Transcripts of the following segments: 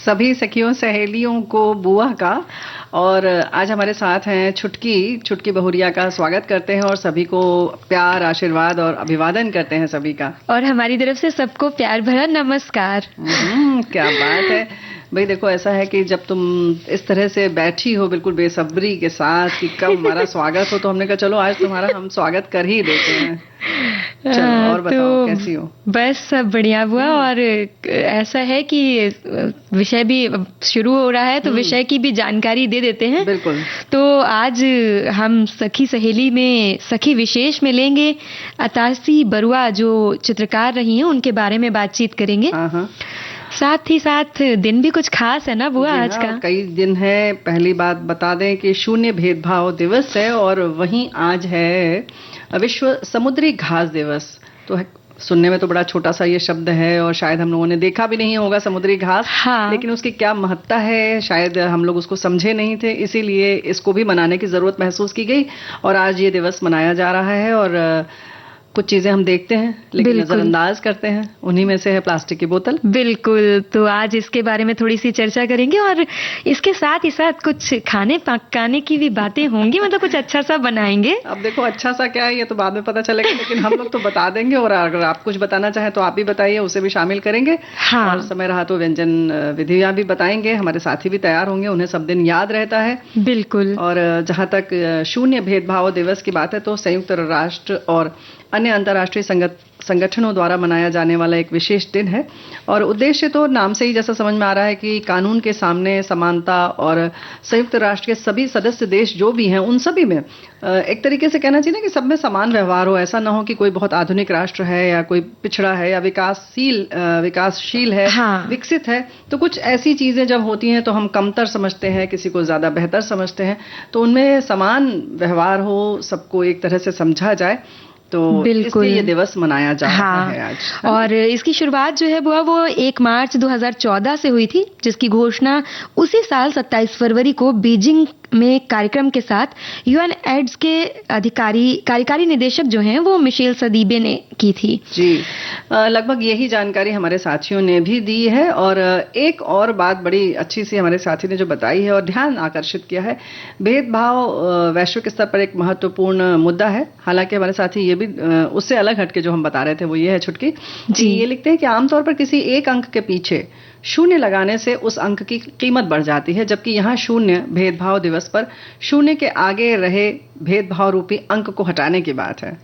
सभी सखियों सहेलियों को बुआ का। और आज हमारे साथ हैं छुटकी छुटकी बहुरिया का स्वागत करते हैं और सभी को प्यार आशीर्वाद और अभिवादन करते हैं सभी का। और हमारी तरफ से सबको प्यार भरा नमस्कार। क्या बात है भाई। देखो ऐसा है कि जब तुम इस तरह से बैठी हो बिल्कुल बेसब्री के साथ कि कब हमारा स्वागत हो, तो हमने कहा चलो आज तुम्हारा हम स्वागत कर ही देते हैं। चलो और बताओ कैसी हो? बस सब बढ़िया हुआ। और ऐसा है कि विषय भी शुरू हो रहा है तो विषय की भी जानकारी दे देते हैं। बिल्कुल। तो आज हम सखी सहेली में सखी विशेष में लेंगे अतासी बरुआ जो चित्रकार रही हैं उनके बारे में बातचीत करेंगे। हाँ। साथ ही साथ दिन भी कुछ खास है ना बुआ आज का? कई दिन है। पहली बात बता दें कि शून्य भेदभाव दिवस है और वहीं आज है विश्व समुद्री घास दिवस। तो सुनने में तो बड़ा छोटा सा ये शब्द है और शायद हम लोगों ने देखा भी नहीं होगा समुद्री घास। हाँ। लेकिन उसकी क्या महत्ता है शायद हम लोग उसको समझे नहीं थे, इसीलिए इसको भी मनाने की जरूरत महसूस की गई और आज ये दिवस मनाया जा रहा है। और कुछ चीजें हम देखते हैं लेकिन नजरअंदाज करते हैं, उन्हीं में से है प्लास्टिक की बोतल। बिल्कुल। तो आज इसके बारे में थोड़ी सी चर्चा करेंगे और इसके साथ ही साथ कुछ खाने पकाने की भी बातें होंगी, मतलब कुछ अच्छा सा बनाएंगे। अब देखो अच्छा सा क्या है ये तो बाद में पता चलेगा, लेकिन हम लोग तो बता देंगे और अगर आप कुछ बताना चाहें तो आप भी बताइए, उसे भी शामिल करेंगे। हाँ। और समय रहा तो व्यंजन विधियां भी बताएंगे, हमारे साथी भी तैयार होंगे, उन्हें सब दिन याद रहता है। बिल्कुल। और जहां तक शून्य भेदभाव दिवस की बात है तो संयुक्त राष्ट्र और अन्य अंतर्राष्ट्रीय संगठनों द्वारा मनाया जाने वाला एक विशेष दिन है। और उद्देश्य तो नाम से ही जैसा समझ में आ रहा है कि कानून के सामने समानता और संयुक्त राष्ट्र के सभी सदस्य देश जो भी हैं उन सभी में एक तरीके से कहना चाहिए ना कि सब में समान व्यवहार हो। ऐसा ना हो कि कोई बहुत आधुनिक राष्ट्र है या कोई पिछड़ा है या विकासशील है। हाँ। विकसित है। तो कुछ ऐसी चीजें जब होती हैं तो हम कमतर समझते हैं, किसी को ज्यादा बेहतर समझते हैं। तो उनमें समान व्यवहार हो, सबको एक तरह से समझा जाए, तो इसलिए ये दिवस मनाया जा रहा है आज। और इसकी शुरुआत जो है वो 1 मार्च 2014 से हुई थी, जिसकी घोषणा उसी साल 27 फरवरी को बीजिंग में कार्यक्रम के साथ यूएन एड्स के कार्यकारी निदेशक जो हैं वो मिशेल सदीबे ने की थी। जी। लगभग यही जानकारी हमारे साथियों ने भी दी है। और एक और बात बड़ी अच्छी सी हमारे साथी ने जो बताई है और ध्यान आकर्षित किया है, भेदभाव वैश्विक स्तर पर एक महत्वपूर्ण मुद्दा है। हालांकि हमारे साथी ये भी उससे अलग हटके जो हम बता रहे थे वो ये है छुटकी जी, ये लिखते हैं कि आमतौर पर किसी एक अंक के पीछे शून्य लगाने से उस अंक की कीमत बढ़ जाती है, जबकि यहाँ शून्य भेदभाव दिवस पर शून्य के आगे रहे भेदभाव रूपी अंक को हटाने की बात है।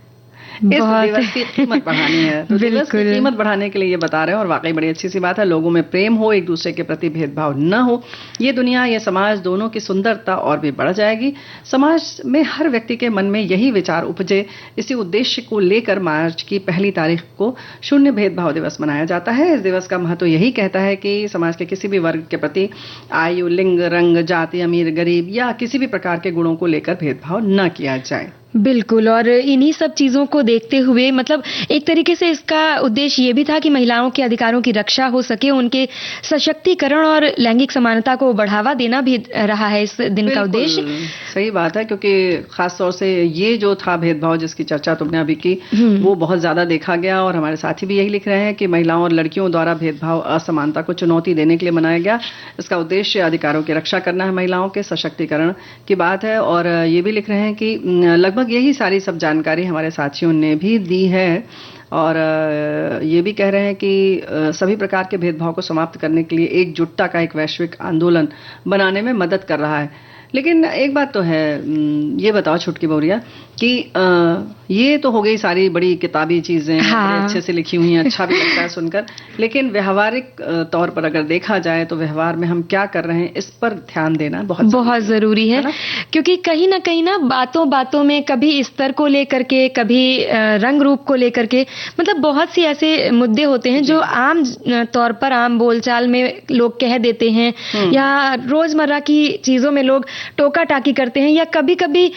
इस दिवस की कीमत बढ़ानी है। तो दिवस की कीमत बढ़ाने के लिए ये बता रहे हैं और वाकई बड़ी अच्छी सी बात है। लोगों में प्रेम हो, एक दूसरे के प्रति भेदभाव न हो, ये दुनिया ये समाज दोनों की सुंदरता और भी बढ़ जाएगी। समाज में हर व्यक्ति के मन में यही विचार उपजे, इसी उद्देश्य को लेकर मार्च की 1 तारीख को शून्य भेदभाव दिवस मनाया जाता है। इस दिवस का महत्व यही कहता है कि समाज के किसी भी वर्ग के प्रति आयु, लिंग, रंग, जाति, अमीर गरीब या किसी भी प्रकार के गुणों को लेकर भेदभाव न किया जाए। बिल्कुल। और इन्हीं सब चीजों को देखते हुए मतलब एक तरीके से इसका उद्देश्य ये भी था कि महिलाओं के अधिकारों की रक्षा हो सके, उनके सशक्तिकरण और लैंगिक समानता को बढ़ावा देना भी रहा है इस दिन का उद्देश्य। सही बात है, क्योंकि खास तौर से ये जो था भेदभाव जिसकी चर्चा तुमने अभी की वो बहुत ज्यादा देखा गया। और हमारे साथी भी यही लिख रहे हैं कि महिलाओं और लड़कियों द्वारा भेदभाव असमानता को चुनौती देने के लिए मनाया गया। इसका उद्देश्य अधिकारों की रक्षा करना है, महिलाओं के सशक्तिकरण की बात है। और ये भी लिख रहे हैं कि लगभग यही सारी सब जानकारी हमारे साथियों ने भी दी है। और ये भी कह रहे हैं कि सभी प्रकार के भेदभाव को समाप्त करने के लिए एकजुटता का एक वैश्विक आंदोलन बनाने में मदद कर रहा है। लेकिन एक बात तो है, ये बताओ छुटकी बहुरिया कि ये तो हो गई सारी बड़ी किताबी चीजें। हाँ। बड़े अच्छे से लिखी हुई हैं, अच्छा भी लगता है सुनकर। लेकिन व्यवहारिक तौर पर अगर देखा जाए तो व्यवहार में हम क्या कर रहे हैं इस पर ध्यान देना बहुत जरूरी है। क्योंकि कहीं ना बातों बातों में कभी स्तर को लेकर के, कभी रंग रूप को लेकर के, मतलब बहुत सी ऐसे मुद्दे होते हैं जो आम तौर पर आम बोलचाल में लोग कह देते हैं या रोजमर्रा की चीजों में लोग टोका टाकी करते हैं या कभी कभी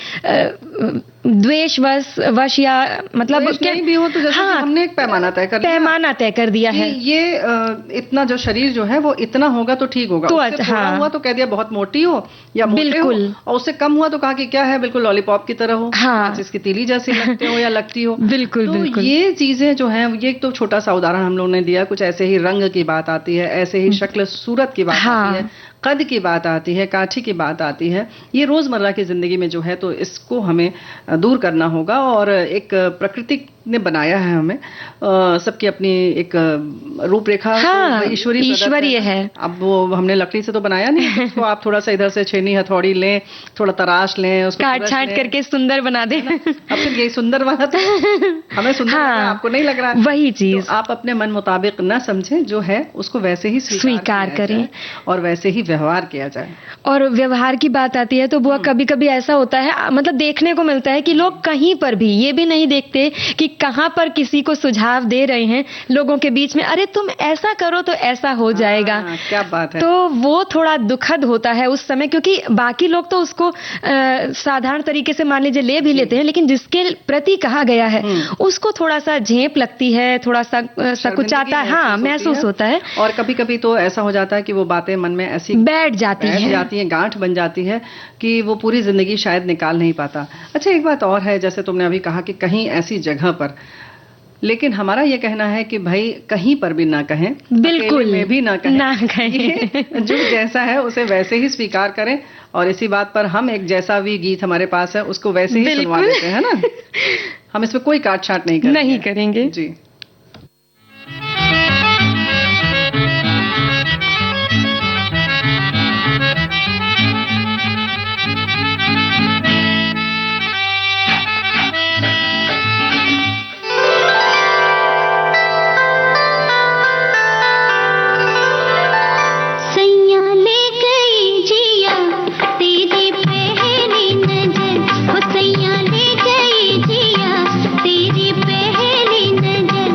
द्वेषवश या मतलब द्वेष नहीं भी हो तो जैसे कि हमने एक पैमाना तय कर लिया, पैमाना तय कर दिया है कि ये इतना जो शरीर जो है वो इतना होगा तो ठीक होगा, तो उससे थोड़ा हुआ तो कह दिया बहुत मोटी हो या मोटे हो, और उससे कम हुआ तो कहा कि क्या है बिल्कुल लॉलीपॉप की तरह हो, माचिस की तीली जैसी लगते हो या लगती हो। बिल्कुल तो बिल्कुल ये चीजें जो हैं, ये एक तो छोटा सा उदाहरण हम लोगों ने दिया, कुछ ऐसे ही रंग की बात आती है, ऐसे ही शक्ल सूरत की बात आती है, कद की बात आती है, काठी की बात आती है। ये रोजमर्रा की जिंदगी में जो है तो इसको हमें दूर करना होगा, और एक प्रकृति ने बनाया है हमें, सबकी अपनी एक रूपरेखा ईश्वरीय है। अब वो हमने लकड़ी से तो बनाया नहीं, उसको आप थोड़ा सा इधर से छेनी हथौड़ी लें, थोड़ा तराश लें, उसको काट छांट करके सुंदर बना दें। अब फिर यही सुंदर वाला तो हमें सुंदर लग रहा है, आपको नहीं लग रहा है, वही चीज तो आप अपने मन मुताबिक न समझें, जो है उसको वैसे ही स्वीकार करें और वैसे ही व्यवहार किया जाए। और व्यवहार की बात आती है तो बुआ कभी कभी ऐसा होता है, मतलब देखने को मिलता है कि लोग कहीं पर भी ये भी नहीं देखते कि कहां पर किसी को सुझाव दे रहे हैं लोगों के बीच में, अरे तुम ऐसा करो तो ऐसा हो जाएगा। क्या बात है। तो वो थोड़ा दुखद होता है उस समय, क्योंकि बाकी लोग तो उसको साधारण तरीके से मान लीजिए ले भी लेते हैं, लेकिन जिसके प्रति कहा गया है उसको थोड़ा सा झेप लगती है, थोड़ा सा सकुचाता है, महसूस होता है। और कभी कभी तो ऐसा हो जाता है कि वो बातें मन में ऐसी बैठ जाती हैं, गांठ बन जाती है कि वो पूरी जिंदगी शायद निकाल नहीं पाता। अच्छा, एक बात और है, जैसे तुमने अभी कहा कि कहीं ऐसी जगह पर, लेकिन हमारा ये कहना है कि भाई कहीं पर भी ना कहें, बिल्कुल में भी ना कहें, जो जैसा है उसे वैसे ही स्वीकार करें। और इसी बात पर हम एक जैसा भी गीत हमारे पास है उसको वैसे ही सुनवा देते हैं ना, हम इसमें कोई काट छाट नहीं करेंगे जी। तेरी पहली नजर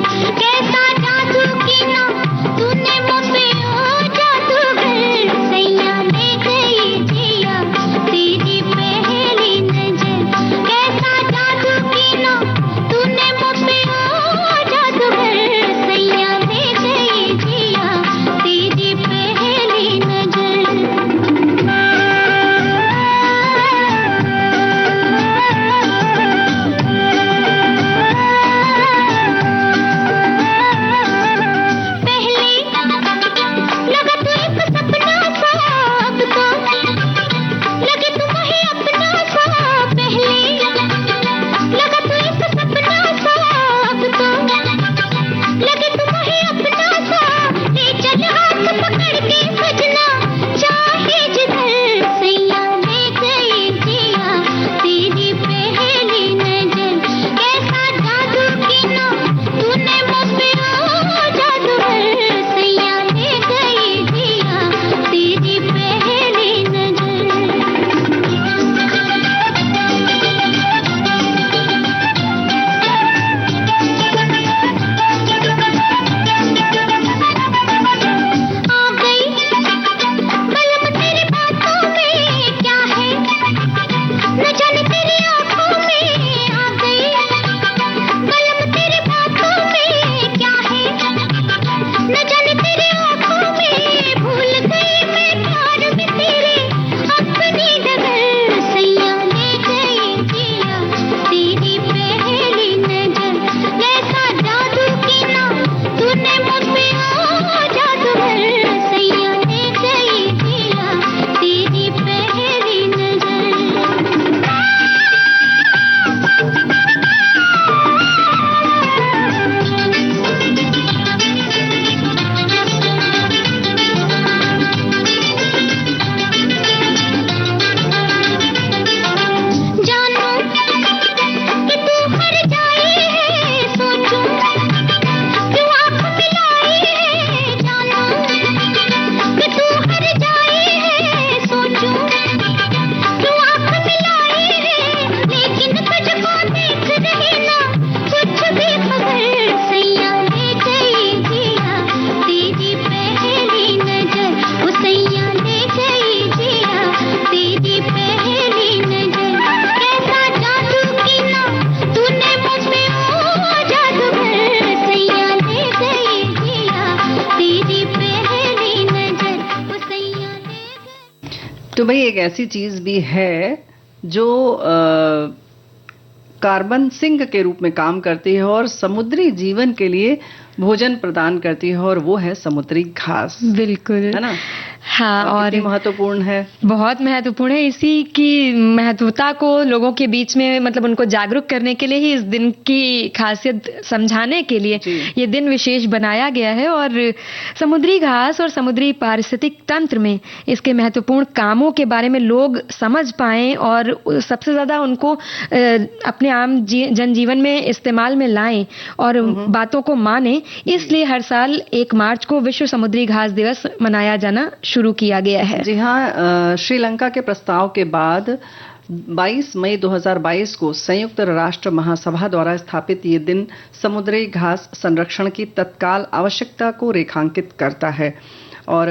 तो भाई एक ऐसी चीज भी है जो कार्बन सिंक के रूप में काम करती है और समुद्री जीवन के लिए भोजन प्रदान करती है, और वो है समुद्री घास। बिल्कुल, है ना? हाँ, और कितनी महत्वपूर्ण है। बहुत महत्वपूर्ण है। इसी की महत्वता को लोगों के बीच में मतलब उनको जागरूक करने के लिए ही इस दिन की खासियत समझाने के लिए ये दिन विशेष बनाया गया है। और समुद्री घास और समुद्री पारिस्थितिक तंत्र में इसके महत्वपूर्ण कामों के बारे में लोग समझ पाएं और सबसे ज्यादा उनको अपने आम जनजीवन में इस्तेमाल में लाएं और बातों को माने, इसलिए हर साल 1 मार्च को विश्व समुद्री घास दिवस मनाया जाना शुरू किया गया है। जी हाँ, श्रीलंका के प्रस्ताव के बाद 22 मई 2022 को संयुक्त राष्ट्र महासभा द्वारा स्थापित ये दिन समुद्री घास संरक्षण की तत्काल आवश्यकता को रेखांकित करता है। और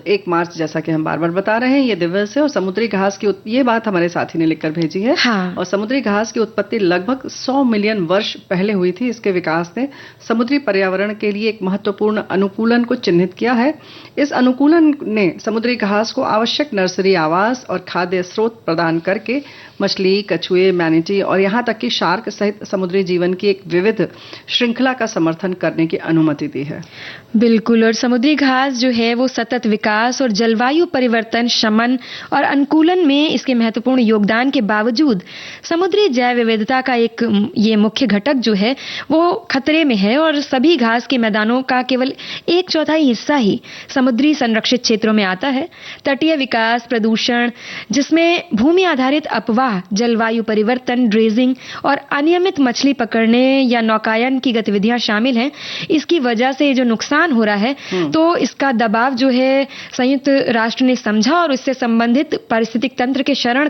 1 मार्च जैसा कि हम बार बार बता रहे हैं ये दिवस है। और समुद्री घास की ये बात हमारे साथी ने लिखकर भेजी है। हाँ। और समुद्री घास की उत्पत्ति लगभग 100 मिलियन वर्ष पहले हुई थी। इसके विकास ने समुद्री पर्यावरण के लिए एक महत्वपूर्ण अनुकूलन को चिन्हित किया है। इस अनुकूलन ने समुद्री घास को आवश्यक नर्सरी आवास और खाद्य स्रोत प्रदान करके मछली, कछुए, मैनिटी और यहाँ तक कि शार्क सहित समुद्री जीवन की एक विविध श्रृंखला का समर्थन करने की अनुमति दी है। बिल्कुल, और समुद्री घास जो है वो सतत विकास और जलवायु परिवर्तन, शमन और अनुकूलन में इसके महत्वपूर्ण योगदान के बावजूद समुद्री जैव विविधता का एक ये मुख्य घटक जो है वो खतरे में है। और सभी घास के मैदानों का केवल 1/4 हिस्सा ही समुद्री संरक्षित क्षेत्रों में आता है। तटीय विकास, प्रदूषण, जिसमें भूमि आधारित अफवाह, जलवायु परिवर्तन, ड्रेजिंग और अनियमित मछली पकड़ने या नौकायन की गतिविधियां शामिल हैं, इसकी वजह से जो नुकसान हो रहा है तो इसका दबाव जो है संयुक्त राष्ट्र ने समझा और इससे संबंधित पारिस्थितिक तंत्र के शरण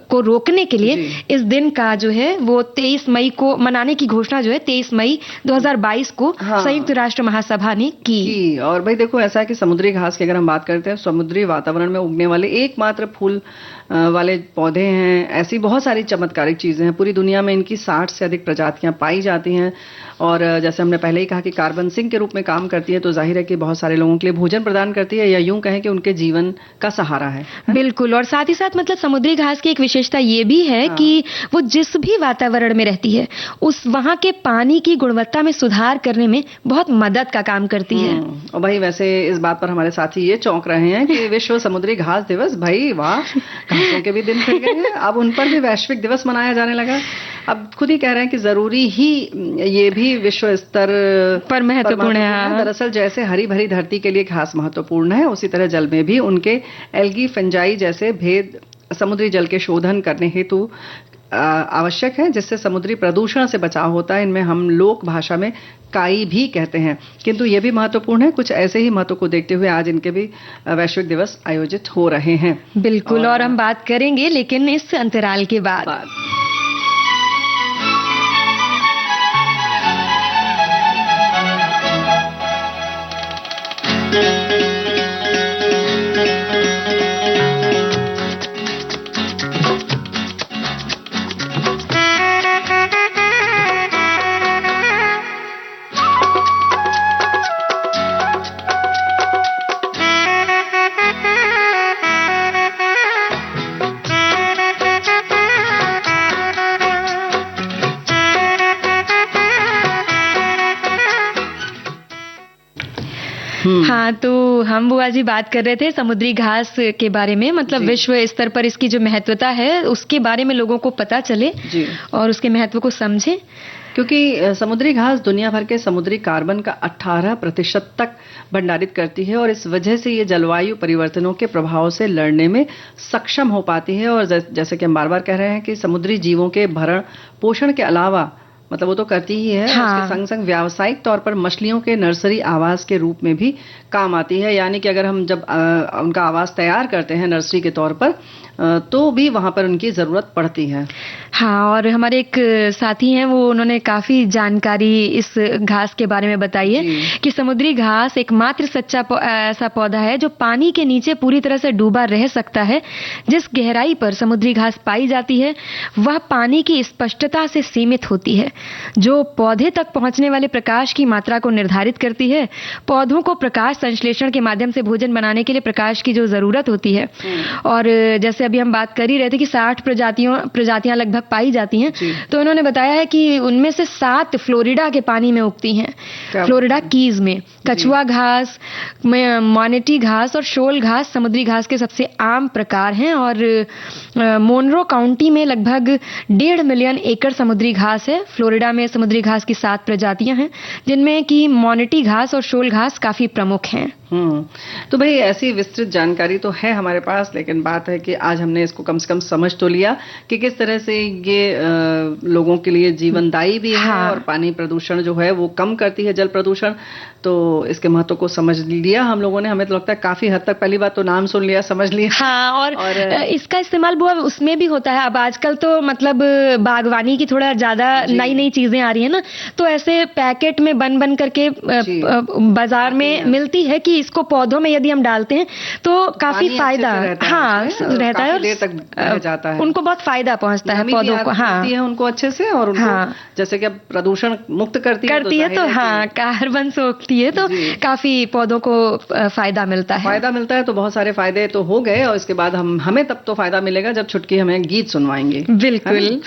को रोकने के लिए इस दिन का जो है वो 23 मई को मनाने की घोषणा जो है 23 मई 2022 को संयुक्त राष्ट्र महासभा ने की। और भाई देखो, ऐसा है कि समुद्री घास की अगर हम बात करते हैं, समुद्री वातावरण में उगने वाले एकमात्र फूल वाले पौधे हैं। ऐसी बहुत सारी चमत्कारिक चीजें हैं। पूरी दुनिया में इनकी 60 से अधिक प्रजातियां पाई जाती हैं। और जैसे हमने पहले ही कहा कि कार्बन सिंक के रूप में काम करती है, तो जाहिर है कि बहुत सारे लोगों के लिए भोजन प्रदान करती है, या यूं कहें कि उनके जीवन का सहारा है। बिल्कुल, और साथ ही साथ मतलब समुद्री घास की एक विशेषता ये भी है कि वो जिस भी वातावरण में रहती है उस वहां के पानी की गुणवत्ता में सुधार करने में बहुत मदद का काम करती है। और भाई वैसे इस बात पर हमारे साथी ये चौंक रहे हैं कि विश्व समुद्री घास दिवस, भाई वाह, घासों के भी दिन फिर गए हैं, अब उन पर भी वैश्विक दिवस मनाया जाने लगा। अब खुद ही कह रहे हैं कि जरूरी ही ये भी विश्व स्तर पर महत्वपूर्ण है। दरअसल जैसे हरी भरी धरती के लिए घास महत्वपूर्ण है, उसी तरह जल में भी उनके एल्गी, फंजाई जैसे भेद समुद्री जल के शोधन करने हेतु आवश्यक है, जिससे समुद्री प्रदूषण से बचाव होता है। इनमें हम लोक भाषा में काई भी कहते हैं, किंतु ये भी महत्वपूर्ण है। कुछ ऐसे ही महत्व को देखते हुए आज इनके भी वैश्विक दिवस आयोजित हो रहे हैं। बिल्कुल, और हम बात करेंगे लेकिन इस अंतराल के बाद। हाँ, तो हम बुआ जी बात कर रहे थे समुद्री घास के बारे में, मतलब विश्व स्तर पर इसकी जो महत्वता है उसके बारे में लोगों को पता चले और उसके महत्व को समझे। क्योंकि समुद्री घास दुनिया भर के समुद्री कार्बन का 18% तक भंडारित करती है और इस वजह से ये जलवायु परिवर्तनों के प्रभाव से लड़ने में सक्षम हो पाती है। और जैसे कि हम बार बार कह रहे हैं कि समुद्री जीवों के भरण पोषण के अलावा मतलब वो तो करती ही है, उसके संग संग व्यावसायिक तौर पर मछलियों के नर्सरी आवास के रूप में भी काम आती है। यानी कि अगर हम जब उनका आवास तैयार करते हैं नर्सरी के तौर पर, तो भी वहां पर उनकी जरूरत पड़ती है। हाँ, और हमारे एक साथी हैं, वो उन्होंने काफी जानकारी इस घास के बारे में बताई है जी। कि समुद्री घास एकमात्र ऐसा पौधा है जो पानी के नीचे पूरी तरह से डूबा रह सकता है। जिस गहराई पर समुद्री घास पाई जाती है वह पानी की स्पष्टता से सीमित होती है, जो पौधे तक पहुंचने वाले प्रकाश की मात्रा को निर्धारित करती है। पौधों को प्रकाश संश्लेषण के माध्यम से भोजन बनाने के लिए प्रकाश की जो जरूरत होती है, और जैसे अभी हम बात कर ही रहे थे कि 60 प्रजातियां लगभग पाई जाती हैं, जी। तो उन्होंने बताया है कि उनमें से 7 फ्लोरिडा के पानी में उगती हैं, फ्लोरिडा कीज में। कछुआ घास, मॉनेटी घास और शोल घास समुद्री घास के सबसे आम प्रकार हैं, और मोनरो काउंटी में लगभग 1.5 मिलियन एकड़ समुद्री घास है। फ्लोरिडा में समुद्री घास की 7 प्रजातियां हैं, जिनमें कि मॉनेटी घास और शोल घास काफी प्रमुख हैं। तो भाई ऐसी विस्तृत जानकारी तो है हमारे पास, लेकिन बात है कि आज हमने इसको कम से कम समझ तो लिया कि किस तरह से ये लोगों के लिए जीवनदायी भी है, और पानी प्रदूषण जो है वो कम करती है, जल प्रदूषण। तो इसके महत्व को समझ लिया हम लोगों ने। हमें तो लगता है काफी हद तक, पहली बात तो नाम सुन लिया, समझ लिया। हाँ, और इसका इस्तेमाल बुआ उसमें भी होता है। अब आजकल तो मतलब बागवानी की थोड़ा ज्यादा नई नई चीजें आ रही है ना, तो ऐसे पैकेट में बन करके बाजार में मिलती है कि इसको पौधों में यदि हम डालते हैं तो काफी फायदा रहता है, और देर तक रह जाता है, उनको बहुत फायदा पहुंचता है पौधों को। हाँ, है उनको अच्छे से, और उनको जैसे कि प्रदूषण मुक्त करती है तो हाँ, कार्बन सोखती है, तो काफी पौधों को फायदा मिलता है। तो बहुत सारे फायदे तो हो गए, और इसके बाद हमें तब तो फायदा मिलेगा जब छुटकी हमें गीत सुनवाएंगे। बिल्कुल।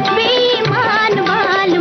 बेईमान बाल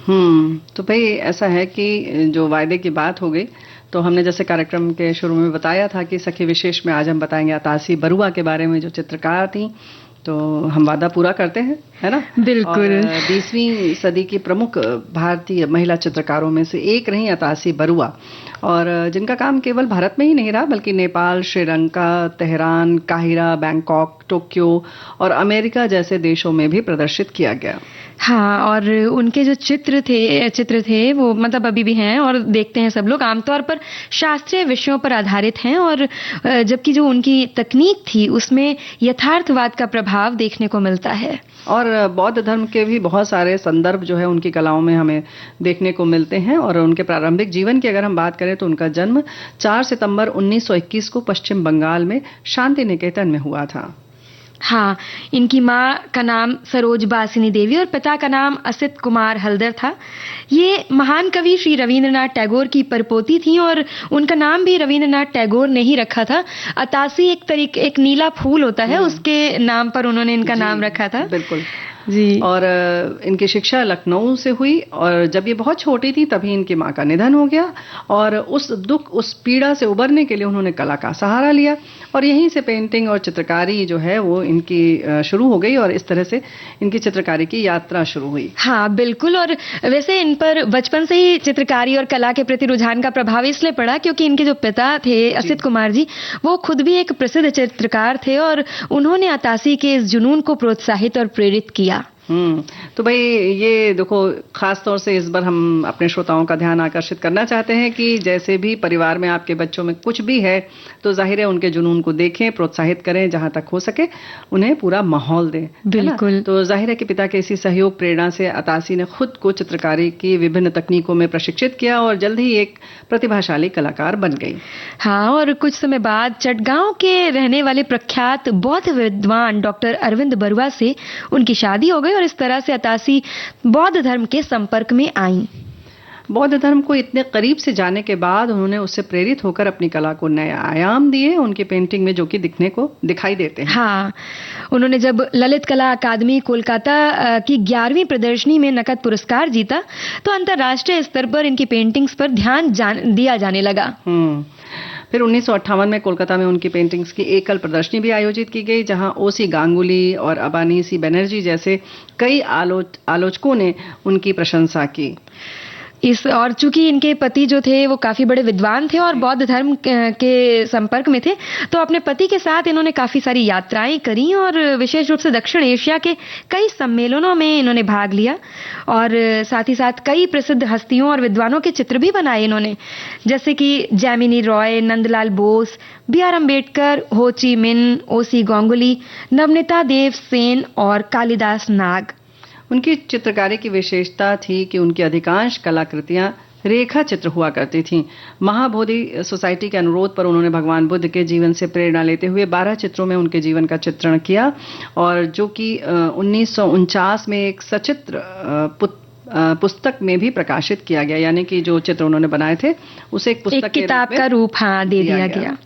तो भाई ऐसा है कि जो वायदे की बात हो गई, तो हमने जैसे कार्यक्रम के शुरू में बताया था कि सखी विशेष में आज हम बताएंगे अतासी बरुआ के बारे में, जो चित्रकार थी। तो हम वादा पूरा करते हैं, है ना? बिल्कुल। और 20वीं सदी की प्रमुख भारतीय महिला चित्रकारों में से एक रही अतासी बरुआ, और जिनका काम केवल भारत में ही नहीं रहा बल्कि Nepal, Sri Lanka, Tehran, Cairo, Bangkok, Tokyo और अमेरिका जैसे देशों में भी प्रदर्शित किया गया। हाँ, और उनके जो चित्र थे वो मतलब अभी भी हैं और देखते हैं सब लोग। आमतौर पर शास्त्रीय विषयों पर आधारित हैं, और जबकि जो उनकी तकनीक थी उसमें यथार्थवाद का प्रभाव देखने को मिलता है। और बौद्ध धर्म के भी बहुत सारे संदर्भ जो है उनकी कलाओं में हमें देखने को मिलते हैं। और उनके प्रारंभिक जीवन की अगर हम बात करें तो उनका जन्म 4 सितंबर 1921 को पश्चिम बंगाल में शांति निकेतन में हुआ था। हाँ, इनकी माँ का नाम सरोज बासिनी देवी और पिता का नाम असित कुमार हल्दर था। ये महान कवि श्री रविंद्रनाथ टैगोर की परपोती थी, और उनका नाम भी रविंद्रनाथ टैगोर ने ही रखा था। अतासी एक नीला फूल होता है, उसके नाम पर उन्होंने इनका नाम रखा था। बिल्कुल जी। और इनकी शिक्षा लखनऊ से हुई, और जब ये बहुत छोटी थी तभी इनकी माँ का निधन हो गया, और उस दुख, उस पीड़ा से उबरने के लिए उन्होंने कला का सहारा लिया, और यहीं से पेंटिंग और चित्रकारी जो है वो इनकी शुरू हो गई, और इस तरह से इनकी चित्रकारी की यात्रा शुरू हुई। हाँ बिल्कुल। और वैसे इन पर बचपन से ही चित्रकारी और कला के प्रति रुझान का प्रभाव इसलिए पड़ा क्योंकि इनके जो पिता थे असित कुमार जी, वो खुद भी एक प्रसिद्ध चित्रकार थे, और उन्होंने अतासी के इस जुनून को प्रोत्साहित और प्रेरित किया। तो भाई ये देखो, खास तौर से इस बार हम अपने श्रोताओं का ध्यान आकर्षित करना चाहते हैं कि जैसे भी परिवार में आपके बच्चों में कुछ भी है तो जाहिर है उनके जुनून को देखें, प्रोत्साहित करें, जहां तक हो सके उन्हें पूरा माहौल दें। बिल्कुल। तो जाहिर है कि पिता के इसी सहयोग प्रेरणा से अतासी ने खुद को चित्रकारी की विभिन्न तकनीकों में प्रशिक्षित किया और जल्द ही एक प्रतिभाशाली कलाकार बन गई। हाँ, और कुछ समय बाद चटगांव के रहने वाले प्रख्यात बौद्ध विद्वान डॉक्टर अरविंद बरुआ से उनकी शादी हो गई, और इस तरह से अतासी बौद्ध धर्म के संपर्क में आईं। बौद्ध धर्म को इतने करीब से जाने के बाद उन्होंने उससे प्रेरित होकर अपनी कला को नए आयाम दिए उनकी पेंटिंग में, जो कि दिखाई देते हैं। हाँ, उन्होंने जब ललित कला अकादमी कोलकाता की 11वीं प्रदर्शनी में नकद पुरस्कार जीता तो अंतर्राष्ट्रीय स्तर पर इनकी पेंटिंग्स पर ध्यान दिया जाने लगा। फिर 1958 में कोलकाता में उनकी पेंटिंग्स की एकल प्रदर्शनी भी आयोजित की गई, जहां ओसी गांगुली और अबानीसी बनर्जी जैसे कई आलोचकों ने उनकी प्रशंसा की। और चूंकि इनके पति जो थे वो काफी बड़े विद्वान थे और बौद्ध धर्म के संपर्क में थे, तो अपने पति के साथ इन्होंने काफी सारी यात्राएं करी, और विशेष रूप से दक्षिण एशिया के कई सम्मेलनों में इन्होंने भाग लिया, और साथ ही साथ कई प्रसिद्ध हस्तियों और विद्वानों के चित्र भी बनाए इन्होंने, जैसे कि जैमिनी रॉय, नंदलाल बोस, B.R. अम्बेडकर, हो ची मिन, ओसी गांगुली, नवनीता देव सेन और कालिदास नाग। उनकी चित्रकारी की विशेषता थी कि उनकी अधिकांश कलाकृतियां रेखा चित्र हुआ करती थीं। महाबोधि सोसाइटी के अनुरोध पर उन्होंने भगवान बुद्ध के जीवन से प्रेरणा लेते हुए 12 चित्रों में उनके जीवन का चित्रण किया, और जो कि 1949 में एक सचित्र पुस्तक में भी प्रकाशित किया गया, यानी कि जो चित्र उन्होंने बनाए थे उसे एक पुस्तक के किताब का रूप दे दिया गया।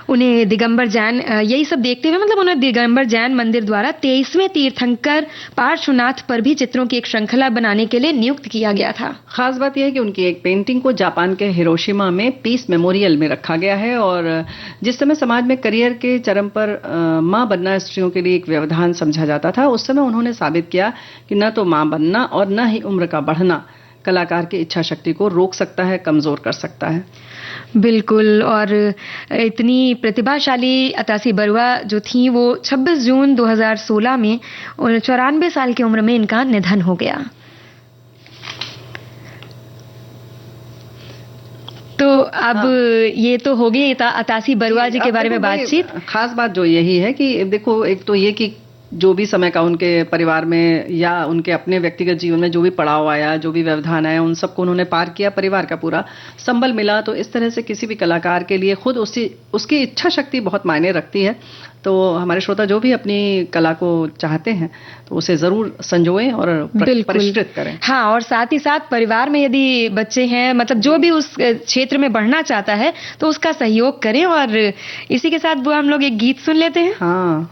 उन्हें दिगंबर जैन, यही सब देखते हुए मतलब उन्हें दिगंबर जैन मंदिर द्वारा 23वें तीर्थंकर पार्श्वनाथ पर भी चित्रों की एक श्रृंखला बनाने के लिए नियुक्त किया गया था। खास बात यह है कि उनकी एक पेंटिंग को जापान के हिरोशिमा में पीस मेमोरियल में रखा गया है, और जिस समय समाज में करियर के चरम पर मां बनना स्त्रियों के लिए एक व्यवधान समझा जाता था, उस समय उन्होंने साबित किया कि न तो मां बनना और न ही उम्र का बढ़ना कलाकार की इच्छा शक्ति को रोक सकता है, कमजोर कर सकता है। बिल्कुल। और इतनी प्रतिभाशाली अतासी बरुआ जो थी वो 26 जून 2016 में 94 साल की उम्र में इनका निधन हो गया। तो अब ये तो हो गई अतासी बरुआ जी के बारे में बातचीत। खास बात जो यही है कि देखो, एक तो ये कि जो भी समय का उनके परिवार में या उनके अपने व्यक्तिगत जीवन में जो भी पड़ाव आया, जो भी व्यवधान आया, उन सबको उन्होंने पार किया, परिवार का पूरा संबल मिला। तो इस तरह से किसी भी कलाकार के लिए खुद उसकी इच्छा शक्ति बहुत मायने रखती है। तो हमारे श्रोता जो भी अपनी कला को चाहते हैं तो उसे जरूर संजोएं और परिष्कृत करें। हाँ, और साथ ही साथ परिवार में यदि बच्चे हैं, मतलब जो भी उस क्षेत्र में बढ़ना चाहता है तो उसका सहयोग करें। और इसी के साथ बुआ हम लोग एक गीत सुन लेते हैं। हाँ,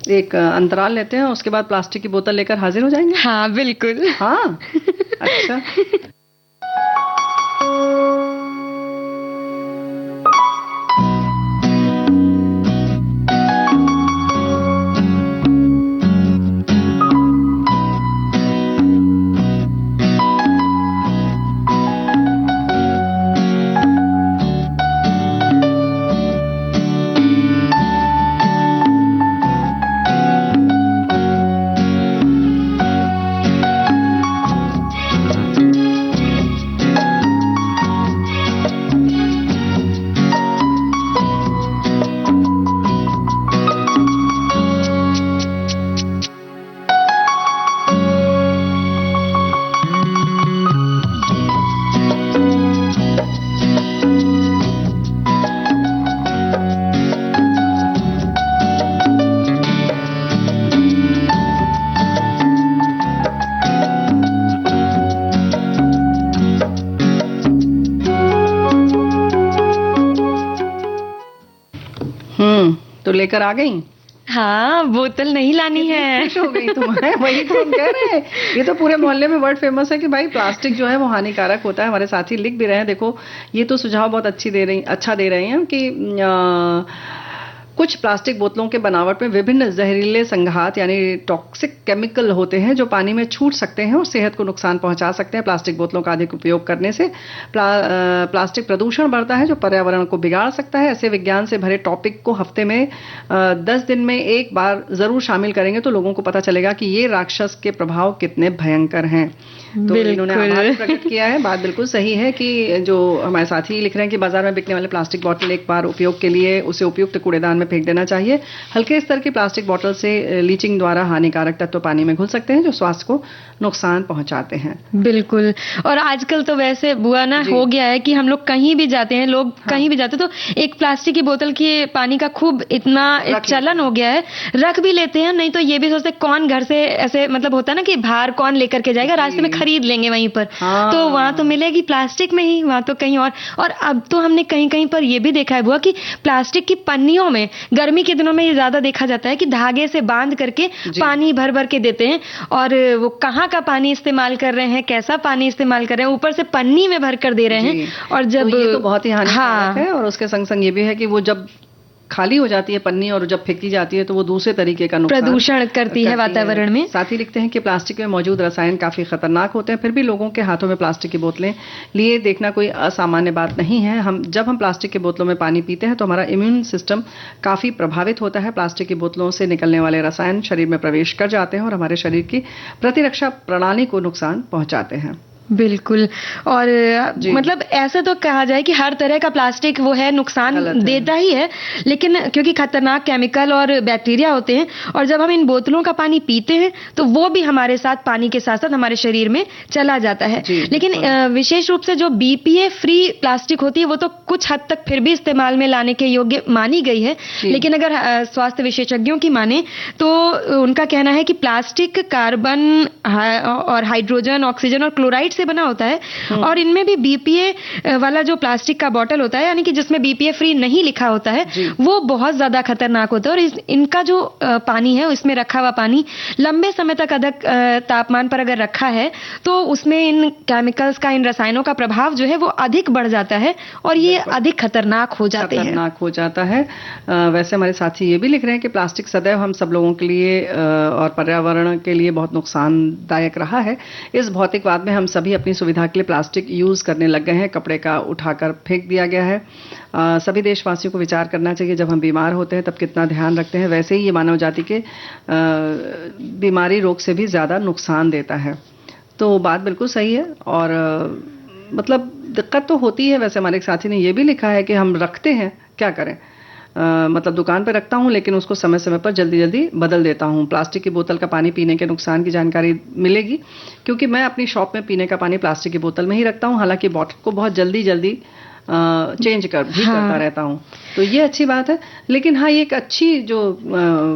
एक अंतराल लेते हैं, उसके बाद प्लास्टिक की बोतल लेकर हाजिर हो जाएंगे। हाँ बिल्कुल। हाँ, अच्छा। तो लेकर आ गई? हाँ, बोतल नहीं लानी है। खुश हो गई तुम? है वही तो हम कह रहे हैं। ये तो पूरे मोहल्ले में वर्ड फेमस है कि भाई प्लास्टिक जो है वो हानिकारक होता है। हमारे साथी लिख भी रहे हैं, देखो ये तो सुझाव बहुत अच्छा दे रहे हैं कि कुछ प्लास्टिक बोतलों के बनावट में विभिन्न जहरीले संघात यानी टॉक्सिक केमिकल होते हैं जो पानी में छूट सकते हैं और सेहत को नुकसान पहुंचा सकते हैं। प्लास्टिक बोतलों का अधिक उपयोग करने से प्लास्टिक प्रदूषण बढ़ता है जो पर्यावरण को बिगाड़ सकता है। ऐसे विज्ञान से भरे टॉपिक को हफ्ते में 10 दिन में एक बार जरूर शामिल करेंगे तो लोगों को पता चलेगा कि ये राक्षस के प्रभाव कितने भयंकर हैं। तो इन्होंने आभार प्रकट किया है। बात बिल्कुल सही है कि जो हमारे साथी लिख रहे हैं कि बाजार में बिकने वाले प्लास्टिक बोतल एक बार उपयोग के लिए उसे उपयुक्त कूड़ेदान में फेंक देना चाहिए। हल्के स्तर की प्लास्टिक बोतल से लीचिंग द्वारा हानिकारक तत्व पानी में घुल सकते हैं जो स्वास्थ्य को नुकसान पहुंचाते हैं। बिल्कुल। और आजकल तो वैसे बुआ ना हो गया है कि हम लोग कहीं भी जाते हैं, लोग कहीं भी जाते हैं तो एक प्लास्टिक की बोतल की पानी का खूब इतना चलन हो गया है, रख भी लेते हैं। नहीं तो ये भी सोचते कौन घर से ऐसे मतलब होता है ना कि बाहर कौन लेकर के जाएगा, रास्ते में खरीद लेंगे वहीं पर। तो वहां तो मिलेगी प्लास्टिक में ही, वहां तो कहीं और अब तो हमने कहीं कहीं पर ये भी देखा है बुआ कि प्लास्टिक की पन्नियों में गर्मी के दिनों में ये ज्यादा देखा जाता है कि धागे से बांध करके पानी भर भर के देते हैं। और वो कहाँ का पानी इस्तेमाल कर रहे हैं, कैसा पानी इस्तेमाल कर रहे हैं, ऊपर से पन्नी में भर कर दे रहे हैं। और जब तो ये तो बहुत ही हानिकारक है। और उसके संग संग ये भी है कि वो जब खाली हो जाती है पन्नी और जब फेंकी जाती है तो वो दूसरे तरीके का नुकसान प्रदूषण करती है वातावरण में। साथ ही लिखते हैं कि प्लास्टिक में मौजूद रसायन काफी खतरनाक होते हैं, फिर भी लोगों के हाथों में प्लास्टिक की बोतलें लिए देखना कोई असामान्य बात नहीं है। जब हम प्लास्टिक की बोतलों में पानी पीते हैं तो हमारा इम्यून सिस्टम काफी प्रभावित होता है। प्लास्टिक की बोतलों से निकलने वाले रसायन शरीर में प्रवेश कर जाते हैं और हमारे शरीर की प्रतिरक्षा प्रणाली को नुकसान पहुंचाते हैं। बिल्कुल। और मतलब ऐसा तो कहा जाए कि हर तरह का प्लास्टिक वो है नुकसान देता ही है, लेकिन क्योंकि खतरनाक केमिकल और बैक्टीरिया होते हैं और जब हम इन बोतलों का पानी पीते हैं तो वो भी हमारे साथ पानी के साथ साथ हमारे शरीर में चला जाता है। लेकिन विशेष रूप से जो बीपीए फ्री प्लास्टिक होती है वो तो कुछ हद तक फिर भी इस्तेमाल में लाने के योग्य मानी गई है। लेकिन अगर स्वास्थ्य विशेषज्ञों की माने तो उनका कहना है कि प्लास्टिक कार्बन और हाइड्रोजन, ऑक्सीजन और क्लोराइड से बना होता है और इनमें भी बीपीए वाला जो प्लास्टिक का बॉटल होता है यानी कि जिसमें बीपीए फ्री नहीं लिखा होता है वो बहुत ज्यादा खतरनाक होता है। और इनका जो पानी है इसमें रखा हुआ पानी लंबे समय तक अधिक तापमान पर अगर रखा है तो उसमें इन केमिकल्स का, इन रसायनों का प्रभाव जो है वो अधिक बढ़ जाता है और ये अधिक खतरनाक हो जाता है। वैसे हमारे साथी ये भी लिख रहे हैं कि प्लास्टिक सदैव हम सब लोगों के लिए और पर्यावरण के लिए बहुत नुकसानदायक रहा है। इस भौतिकवाद में हम सभी अपनी सुविधा के लिए प्लास्टिक यूज करने लग गए हैं। कपड़े का उठाकर फेंक दिया गया है। सभी देशवासियों को विचार करना चाहिए, जब हम बीमार होते हैं तब कितना ध्यान रखते हैं। वैसे ही ये मानव जाति के बीमारी रोग से भी ज्यादा नुकसान देता है। तो बात बिल्कुल सही है और मतलब दिक्कत तो होती है। वैसे हमारे एक साथी ने ये भी लिखा है कि हम रखते हैं, क्या करें, मतलब दुकान पे रखता हूँ लेकिन उसको समय समय पर जल्दी जल्दी बदल देता हूँ। प्लास्टिक की बोतल का पानी पीने के नुकसान की जानकारी मिलेगी क्योंकि मैं अपनी शॉप में पीने का पानी प्लास्टिक की बोतल में ही रखता हूँ। हालांकि बॉटल को बहुत जल्दी चेंज करता रहता हूँ। तो ये अच्छी बात है। लेकिन हाँ, ये एक अच्छी जो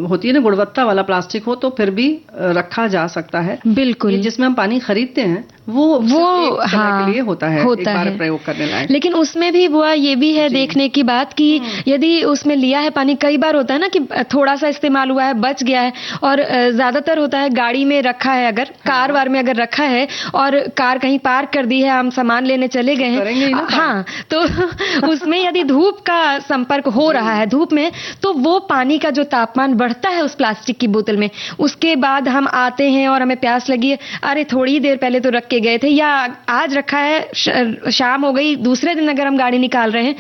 होती है ना गुणवत्ता वाला प्लास्टिक हो तो फिर भी रखा जा सकता है। बिल्कुल। ये जिसमें हम पानी खरीदते हैं वो एक समय के लिए होता है, एक बार प्रयोग करने लायक। लेकिन उसमें भी बुआ ये भी है देखने की बात कि यदि उसमें लिया है पानी, कई बार होता है ना कि थोड़ा सा इस्तेमाल हुआ है, बच गया है, और ज्यादातर होता है गाड़ी में रखा है, अगर कार वार में अगर रखा है और कार कहीं पार्क कर दी है, हम सामान लेने चले गए हैं, हाँ, तो उसमें यदि धूप का संपर्क हो रहा है, धूप में, तो वो पानी का जो तापमान बढ़ता है उस प्लास्टिक की बोतल में, उसके बाद हम आते हैं और हमें प्यास लगी है, अरे थोड़ी देर पहले तो रख के गए थे, या आज रखा है, शाम हो गई, दूसरे दिन अगर हम गाड़ी निकाल रहे हैं,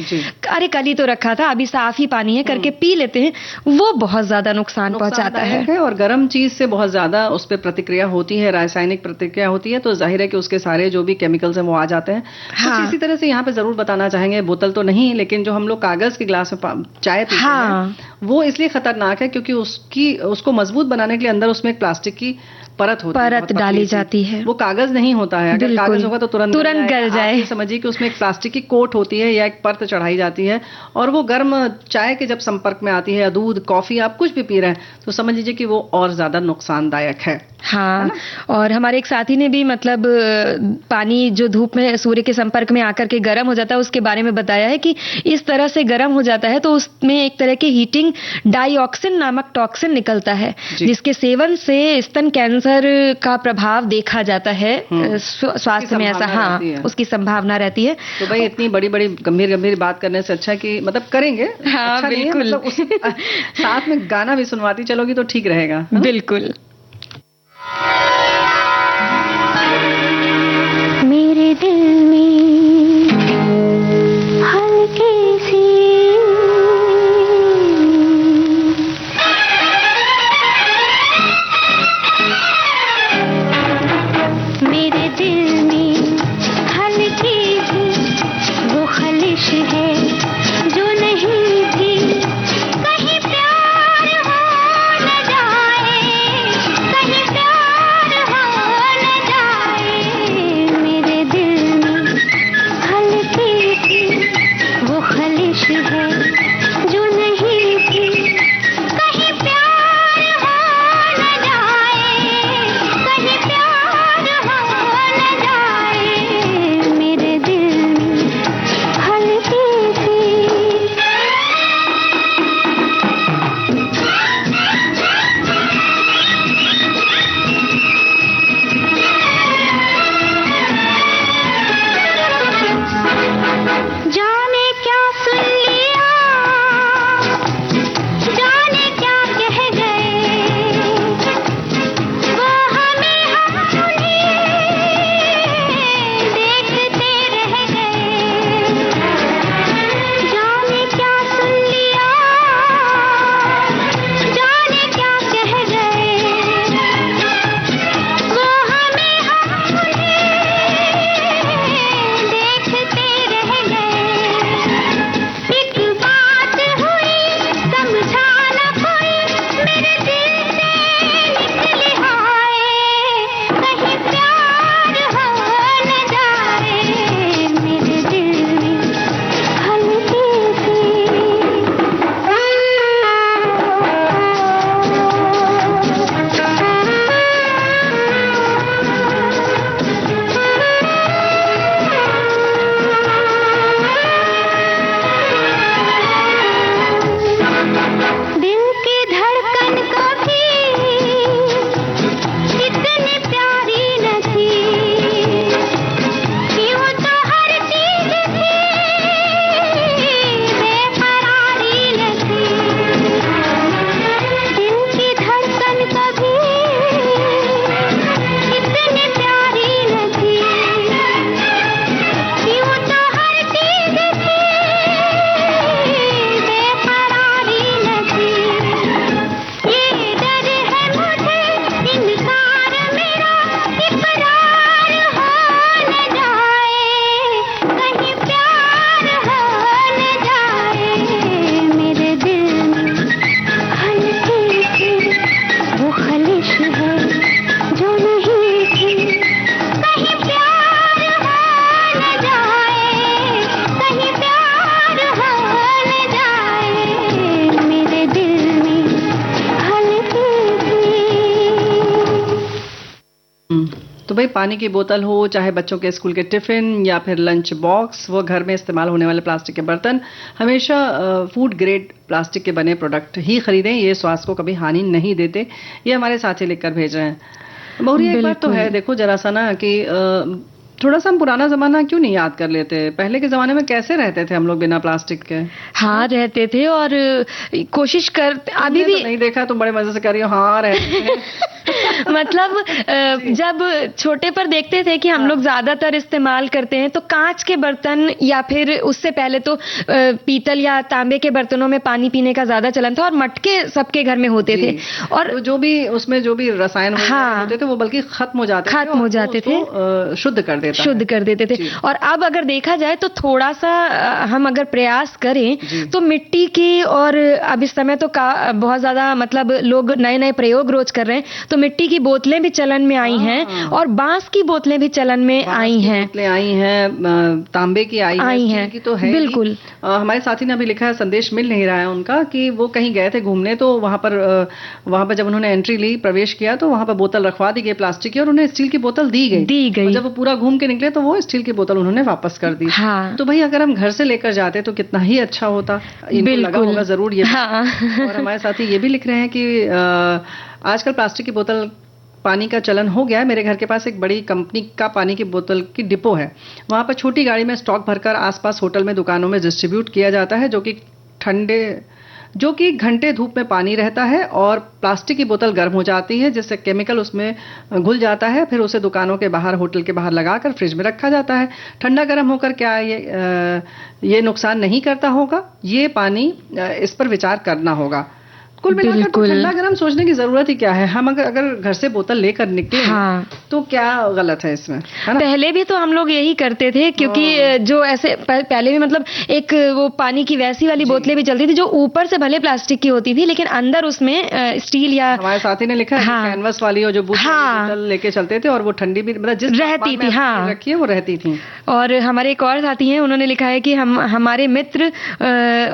अरे कल ही तो रखा था, अभी साफ ही पानी है करके पी लेते हैं, वो बहुत ज्यादा नुकसान पहुंचाता है। और गर्म चीज से बहुत ज्यादा उस पर प्रतिक्रिया होती है, रासायनिक प्रतिक्रिया होती है, तो जाहिर है कि उसके सारे जो भी केमिकल्स हैं वो आ जाते हैं। हाँ। इसी तरह से यहाँ पे जरूर बताना चाहेंगे, बोतल तो नहीं, लेकिन जो हम लोग कागज के ग्लास में चाय पीते हैं, वो इसलिए खतरनाक है क्योंकि उसको मजबूत बनाने के लिए अंदर उसमें एक प्लास्टिक की परत डाली जाती है। वो कागज नहीं होता है, अगर कागज होगा तो तुरंत गल जाए। समझिए कि उसमें एक प्लास्टिक की कोट होती है या एक परत चढ़ाई जाती है, और वो गर्म चाय के जब संपर्क में आती है, या दूध, कॉफी, आप कुछ भी पी रहे हैं, तो समझ लीजिए कि वो और ज्यादा नुकसानदायक है। हाँ, और हमारे एक साथी ने भी मतलब पानी जो धूप में सूर्य के संपर्क में आकर के गर्म हो जाता है उसके बारे में बताया है कि इस तरह से गर्म हो जाता है तो उसमें एक तरह के हीटिंग डाइऑक्सिन नामक टॉक्सिन निकलता है, जिसके सेवन से स्तन कैंसर का प्रभाव देखा जाता है स्वास्थ्य में, ऐसा हाँ उसकी संभावना रहती है। तो भाई इतनी बड़ी बड़ी गंभीर बात करने से अच्छा कि मतलब करेंगे, हाँ अच्छा बिल्कुल, मतलब साथ में गाना भी सुनवाती चलोगी तो ठीक रहेगा। बिल्कुल। मेरे दिल में हल्की सी मेरे दिल में हल्की सी वो खलिश है जो नहीं थी, कहीं प्यार हो न जाए तो भाई पानी की बोतल हो, चाहे बच्चों के स्कूल के टिफिन या फिर लंच बॉक्स, वो घर में इस्तेमाल होने वाले प्लास्टिक के बर्तन, हमेशा फूड ग्रेड प्लास्टिक के बने प्रोडक्ट ही खरीदें। ये स्वास्थ्य को कभी हानि नहीं देते। ये हमारे साथी लिखकर भेज रहे हैं। बहुरिया एक बात तो है, देखो जरा सा ना कि थोड़ा सा हम पुराना जमाना क्यों नहीं याद कर लेते? पहले के जमाने में कैसे रहते थे हम लोग बिना प्लास्टिक के? हाँ रहते थे, और कोशिश कर अभी भी तो नहीं देखा, तुम बड़े मजे से कर रही हो। हाँ रहते थे। मतलब जब छोटे पर देखते थे कि हम लोग ज्यादातर इस्तेमाल करते हैं तो कांच के बर्तन, या फिर उससे पहले तो पीतल या तांबे के बर्तनों में पानी पीने का ज्यादा चलन था, और मटके सबके घर में होते थे। और तो जो भी उसमें जो भी रसायन होते थे वो बल्कि खत्म हो जाते थे, शुद्ध कर देते थे। और अब अगर देखा जाए तो थोड़ा सा हम अगर प्रयास करें तो मिट्टी की, और अब इस समय तो बहुत ज्यादा मतलब लोग नए नए प्रयोग रोज कर रहे हैं, तो मिट्टी की बोतलें भी चलन में आई हैं, और बांस की बोतलें भी चलन में आई हैं, तांबे की आई हैं की तो है बिल्कुल। हमारे साथी ने अभी लिखा है, संदेश मिल नहीं रहा है उनका, कि वो कहीं गए थे घूमने, तो वहां पर जब उन्होंने एंट्री ली, प्रवेश किया, तो वहां पर बोतल रखवा दी गई प्लास्टिक की, और उन्हें स्टील की बोतल दी गई। जब वो पूरा घूम के निकले तो वो स्टील की बोतल उन्होंने वापस कर दी। हाँ। तो भाई अगर हम घर से लेकर जाते तो कितना ही अच्छा होता। इनको लगा होगा जरूर ये। हाँ। और हमारे साथी ये भी लिख रहे हैं कि आजकल प्लास्टिक की बोतल पानी का चलन हो गया है। मेरे घर के पास एक बड़ी कंपनी का पानी की बोतल की डिपो है। वहां पर छोटी गाड़ी में स्टॉक भरकर आसपास होटल में, दुकानों में डिस्ट्रीब्यूट किया जाता है, जो कि घंटे धूप में पानी रहता है, और प्लास्टिक की बोतल गर्म हो जाती है, जिससे केमिकल उसमें घुल जाता है। फिर उसे दुकानों के बाहर, होटल के बाहर लगाकर फ्रिज में रखा जाता है। ठंडा गर्म होकर क्या ये नुकसान नहीं करता होगा? ये पानी इस पर विचार करना होगा। कुल मिलाकर तो ठंडा गरम सोचने की जरूरत ही क्या है? हम अगर घर से बोतल लेकर निकले तो क्या गलत है इसमें, है ना? पहले भी तो हम लोग यही करते थे, क्योंकि जो ऐसे पहले भी मतलब एक वो पानी की वैसी वाली बोतलें भी चलती थी, जो ऊपर से भले प्लास्टिक की होती थी लेकिन अंदर उसमें स्टील या, हमारे साथी ने लिखा है कैनवस वाली, और जो बोतल लेके चलते थे, और वो ठंडी भी मतलब जिस रहती थी, हाँ रखी है वो रहती थी। और हमारे एक और साथी हैं, उन्होंने लिखा है कि हमारे मित्र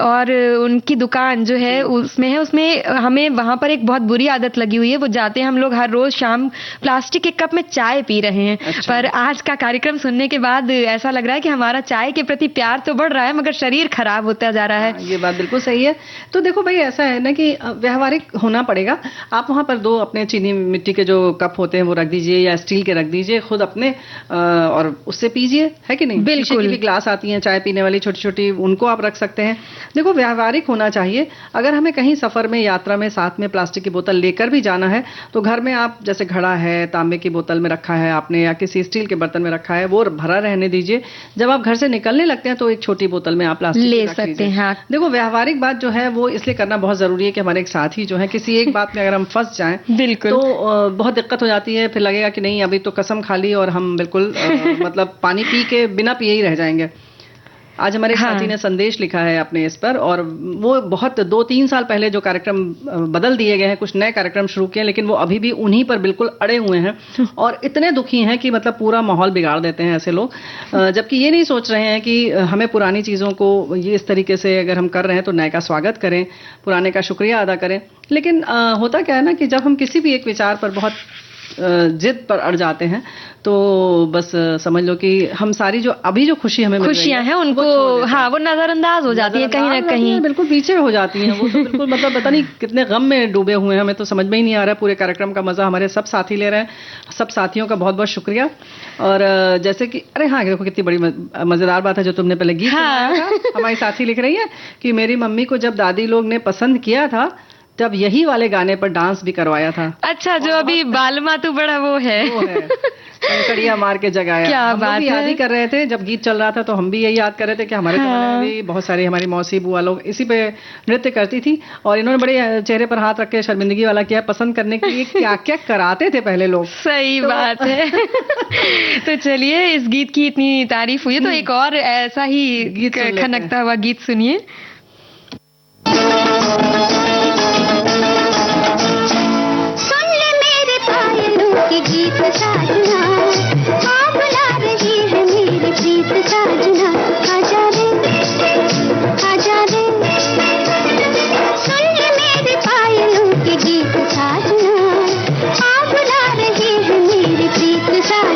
और उनकी दुकान जो है उसमें हमें वहां पर एक बहुत बुरी आदत लगी हुई है। वो जाते हैं, हम लोग हर रोज शाम प्लास्टिक के कप में चाय पी रहे हैं। अच्छा। पर आज का कार्यक्रम सुनने के बाद ऐसा लग रहा है कि हमारा चाय के प्रति प्यार तो बढ़ रहा है, मगर शरीर खराब होता जा रहा है। ये बात बिल्कुल सही है। तो देखो भाई, ऐसा है ना कि व्यवहारिक होना पड़ेगा। आप वहां पर 2 अपने चीनी मिट्टी के जो कप होते हैं वो रख दीजिए, या स्टील के रख दीजिए खुद अपने, और उससे पीजिए, है कि नहीं? बिल्कुल। की भी ग्लास आती है चाय पीने वाली, छोटी छोटी, उनको आप रख सकते हैं। देखो व्यवहारिक होना चाहिए। अगर हमें कहीं सफर में, यात्रा में साथ में प्लास्टिक की बोतल लेकर भी जाना है, तो घर में आप जैसे घड़ा है, तांबे की बोतल में रखा है आपने, या किसी स्टील के बर्तन में रखा है, वो भरा रहने दीजिए। जब आप घर से निकलने लगते हैं तो एक छोटी बोतल में आप प्लास्टिक ले सकते हैं। हाँ। देखो व्यवहारिक बात जो है वो इसलिए करना बहुत जरूरी है कि हमारे एक साथी जो है, किसी एक बात में अगर हम फंस जाएं बिल्कुल, तो बहुत दिक्कत हो जाती है। फिर लगेगा कि नहीं, अभी तो कसम खा ली और हम बिल्कुल मतलब पानी पी के बिना पिए ही रह जाएंगे। आज हमारे साथी ने संदेश लिखा है अपने इस पर, और वो बहुत 2-3 साल पहले जो कार्यक्रम बदल दिए गए हैं, कुछ नए कार्यक्रम शुरू किए, लेकिन वो अभी भी उन्हीं पर बिल्कुल अड़े हुए हैं, और इतने दुखी हैं कि मतलब पूरा माहौल बिगाड़ देते हैं ऐसे लोग। जबकि ये नहीं सोच रहे हैं कि हमें पुरानी चीज़ों को ये इस तरीके से अगर हम कर रहे हैं तो नए का स्वागत करें, पुराने का शुक्रिया अदा करें। लेकिन होता क्या है ना कि जब हम किसी भी एक विचार पर बहुत जिद पर अड़ जाते हैं, तो बस समझ लो कि हम सारी जो अभी जो खुशियां हैं उनको, हाँ, वो नजरअंदाज हो जाती है, कहीं ना कहीं बिल्कुल पीछे हो जाती हैं। वो तो बिल्कुल मतलब पता नहीं कितने गम में डूबे हुए हैं, हमें तो समझ में ही नहीं आ रहा है। पूरे कार्यक्रम का मजा हमारे सब साथी ले रहे हैं। सब साथियों का बहुत बहुत शुक्रिया। और जैसे कि अरे हाँ, देखो कितनी बड़ी मजेदार बात है जो तुमने पहले गीत सुनाया था। हमारी साथी लिख रही है कि मेरी मम्मी को जब दादी लोग ने पसंद किया था, तब यही वाले गाने पर डांस भी करवाया था। अच्छा, जो अभी बालमा तू बड़ा वो है कंकड़िया मार के जगाया। क्या हम बात भी याद ही कर रहे थे जब गीत चल रहा था, तो हम भी यही याद कर रहे थे कि हमारे जमाने में भी बहुत सारी हमारी मौसी बुआ लोग इसी पे नृत्य करती थी, और इन्होंने बड़े चेहरे पर हाथ रख के शर्मिंदगी वाला किया। पसंद करने के लिए क्या क्या कराते थे पहले लोग। सही बात है। तो चलिए, इस गीत की इतनी तारीफ हुई है तो एक और ऐसा ही खनकता हुआ गीत सुनिए। गीत साजना, हाँ बुला रही है मेरी प्रीत साजना, आजा रे आजा रे, सुन ले मेरे पायलों के गीत साजना, हाँ बुला रही है मेरी प्रीत साजना।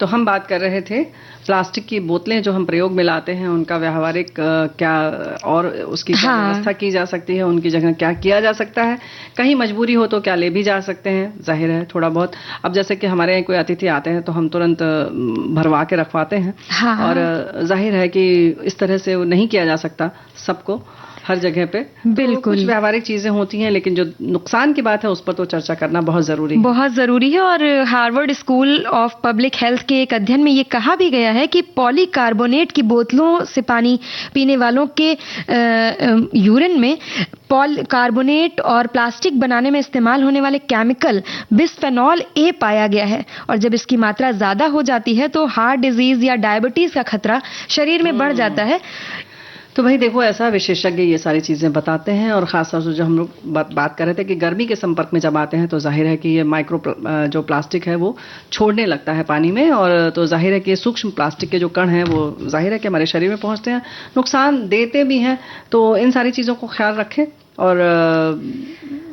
तो हम बात कर रहे थे प्लास्टिक की बोतलें जो हम प्रयोग में लाते हैं उनका व्यावहारिक क्या और उसकी क्या व्यवस्था की जा सकती है, उनकी जगह क्या किया जा सकता है, कहीं मजबूरी हो तो क्या ले भी जा सकते हैं, जाहिर है थोड़ा बहुत। अब जैसे कि हमारे यहाँ कोई अतिथि आते हैं तो हम तुरंत भरवा के रखवाते हैं, और जाहिर है कि इस तरह से वो नहीं किया जा सकता सबको हर जगह पे। बिल्कुल, कुछ व्यवहारिक चीजें होती हैं, लेकिन जो नुकसान की बात है उस पर तो चर्चा करना बहुत जरूरी है। बहुत जरूरी है। और Harvard school of public health के एक अध्ययन में ये कहा भी गया है कि पॉलीकार्बोनेट की बोतलों से पानी पीने वालों के यूरिन में पॉलीकार्बोनेट और प्लास्टिक बनाने में इस्तेमाल होने वाले केमिकल बिस्फेनॉल ए पाया गया है, और जब इसकी मात्रा ज्यादा हो जाती है तो हार्ट डिजीज या डायबिटीज का खतरा शरीर में बढ़ जाता है। तो भाई देखो, ऐसा विशेषज्ञ ये सारी चीजें बताते हैं, और खासतौर से जो हम लोग बात कर रहे थे कि गर्मी के संपर्क में जब आते हैं तो जाहिर है कि ये माइक्रो जो प्लास्टिक है वो छोड़ने लगता है पानी में, और तो जाहिर है कि सूक्ष्म प्लास्टिक के जो कण हैं वो जाहिर है कि हमारे शरीर में पहुंचते हैं, नुकसान देते भी हैं। तो इन सारी चीजों को ख्याल रखें। और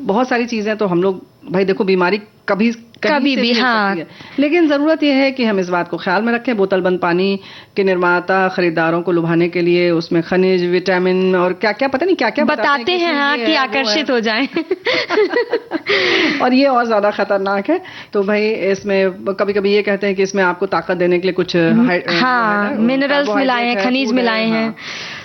बहुत सारी चीजें तो हम लोग भाई देखो, बीमारी कभी भी हाँ, लेकिन जरूरत यह है कि हम इस बात को ख्याल में रखें। बोतल बंद पानी के निर्माता खरीदारों को लुभाने के लिए उसमें खनिज, विटामिन और क्या क्या पता नहीं क्या क्या बताते हैं हाँ, कि आकर्षित हो जाएं। और ये और ज्यादा खतरनाक है। तो भाई इसमें कभी कभी ये कहते हैं कि इसमें आपको ताकत देने के लिए कुछ मिनरल्स मिलाए हैं, खनिज मिलाए हैं।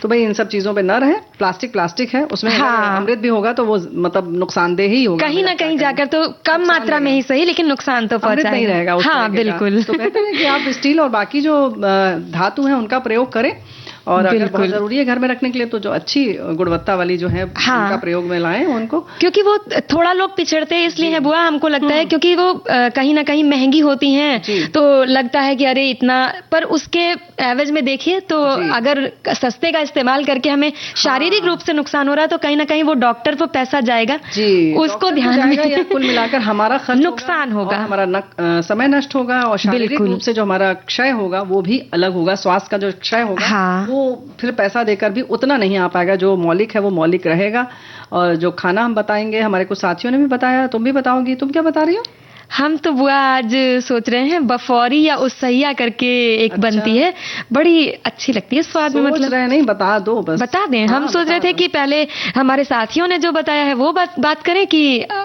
तो भाई इन सब चीजों पे न रहे। प्लास्टिक है, उसमें अमृत भी होगा तो वो मतलब नुकसानदेह ही होगा कहीं ना कहीं जाकर, तो कम मात्रा में ही सही, लेकिन नुकसान तो पहुंचाएगा, नहीं रहेगा। हाँ बिल्कुल। तो कहते हैं कि आप स्टील और बाकी जो धातु है उनका प्रयोग करें, और अगर बहुत जरूरी है घर में रखने के लिए तो जो अच्छी गुणवत्ता वाली जो है उनका प्रयोग में लाएं उनको, क्योंकि वो थोड़ा लोग पिछड़ते हैं इसलिए है बुआ, हमको लगता है क्योंकि वो कहीं ना कहीं महंगी होती हैं तो लगता है कि अरे इतना, पर उसके एवज में देखिए तो अगर सस्ते का इस्तेमाल करके हमें शारीरिक रूप से नुकसान हो रहा है तो कहीं ना कहीं वो डॉक्टर पर पैसा जाएगा, उसको ध्यान में कुल मिलाकर हमारा खर्च नुकसान होगा, हमारा समय नष्ट होगा, और शारीरिक रूप से जो हमारा क्षय होगा वो भी अलग होगा। स्वास्थ्य का जो क्षय होगा वो फिर पैसा देकर भी उतना नहीं आ पाएगा। जो मौलिक है वो मौलिक रहेगा। और जो खाना हम बताएंगे, हमारे कुछ साथियों ने भी बताया, तुम भी बताओगी, तुम क्या बता रही हो? हम तो बुआ आज सोच रहे हैं बफौरी या उसैया करके एक बनती है, बड़ी अच्छी लगती है स्वाद में। मतलब रहे नहीं, बता दो, बस बता दें। हम सोच रहे थे कि पहले हमारे साथियों ने जो बताया है वो बात करें कि